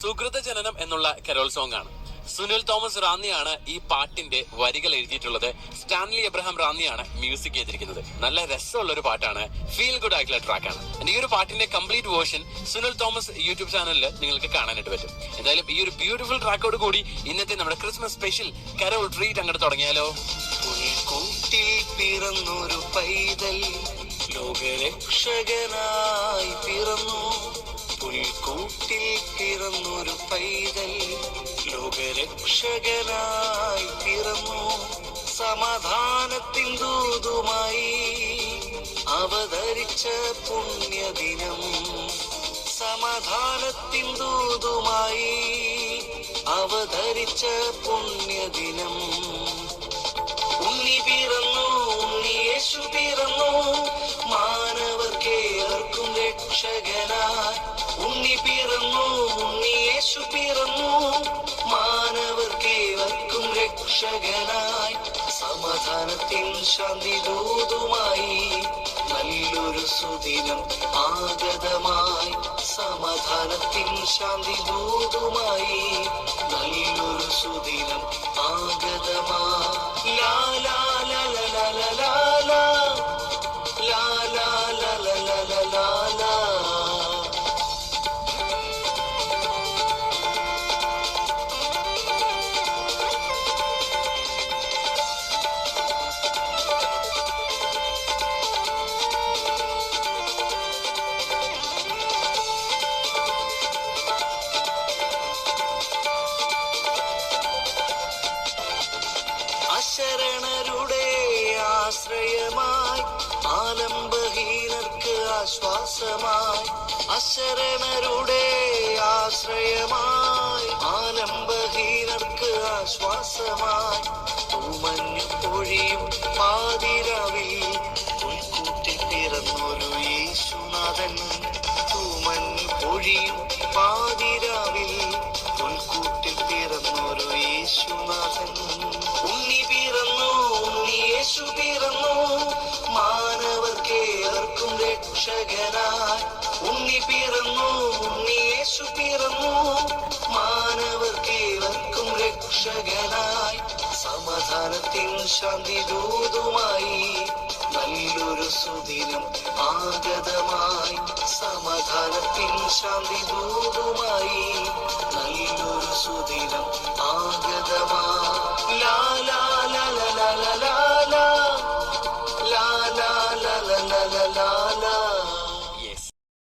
സുകൃത ജനനം എന്നുള്ള Carol song ആണ്. സുനിൽ തോമസ് റാന്നിയാണ് ഈ പാട്ടിന്റെ വരികൾ എഴുതിയിട്ടുള്ളത്. സ്റ്റാൻലി എബ്രഹാം റാന്നിയാണ് മ്യൂസിക് ചെയ്തിരിക്കുന്നത്. നല്ല രസമുള്ള ഒരു പാട്ടാണ്, ഫീൽ ഗുഡ് ആയിട്ടുള്ള ട്രാക്കാണ്. ഈ ഒരു പാട്ടിന്റെ complete version Sunil Thomas YouTube ചാനലിൽ നിങ്ങൾക്ക് കാണാനായിട്ട് പറ്റും. എന്തായാലും ഈ ഒരു ബ്യൂട്ടിഫുൾ ട്രാക്കോട് കൂടി ഇന്നത്തെ നമ്മുടെ ക്രിസ്മസ് സ്പെഷ്യൽ കരോൾ ട്രീറ്റ് അങ്ങോട്ട് തുടങ്ങിയാലോ. പുൽക്കൂട്ടിൽ പിറന്നൊരു പൈതൽ ലോകരക്ഷകനായി പിറന്നു. പുൽക്കൂട്ടിൽ പിറന്നൊരു പൈതൽ ലോകരക്ഷകനായി പിറന്നു. സമാധാനത്തിൻ ദൂതുമായി അവതരിച്ച പുണ്യദിനം. സമാധാനത്തിൻ ദൂതുമായി അവതരിച്ച പുണ്യദിനം. ഉണ്ണി പിറന്നു, ഉണ്ണി യേശു പിറന്നു, മാനവർക്കേവർക്കും രക്ഷകനായി. ഉണ്ണി പിറന്നു, ഉണ്ണി യേശു പിറന്നു, മാനവർക്കേവർക്കും രക്ഷകനായി. സമാധാനത്തിൻ ശാന്തി ദൂതുമായി നല്ലൊരു സുദിനം ആഗതമായി. സമാധാനത്തിൻ ശാന്തി ദൂതുമായി നല്ലൊരു സുദിനം ആഗതമായി. ലാ ലാ ലാ ലാ ലാ ലാ ലാ ലാ ലാ ലാ ലാ ലാ ലാ ലാ. അശരണരുടെ ആശ്രയമായി, ആലംബഹീനർക്ക് ആശ്വാസമായി. അശരണരുടെ ആശ്രയമായി, ആലംബഹീനർക്ക് ആശ്വാസമായി. തൂമഞ്ഞു പൊഴിയും പാതിരാവിൽ പുൽക്കൂട്ടിൽ പിറന്നൊരു യേശുനാഥൻ. തൂമഞ്ഞു പൊഴിയും പാതിരാവിൽ പുൽക്കൂട്ടിൽ പിറന്നൊരു യേശുനാഥൻ. ഉണ്ണി പിറന്നു, ഉണ്ണി യേശു പിറന്നു, മാനവർക്കേവർക്കും രക്ഷകനായി. ഉണ്ണി പിറന്നു, ഉണ്ണി യേശു പിറന്നു, മാനവർക്കേവർക്കും രക്ഷകനായി. സമാധാനത്തിൻ ശാന്തി ദൂതുമായി നല്ലൊരു സുദിനം ആഗതമായി. സമാധാനത്തിൻ ശാന്തി ദൂതുമായി നല്ലൊരു സുദിനം ആഗതമായി. ലാ ലാ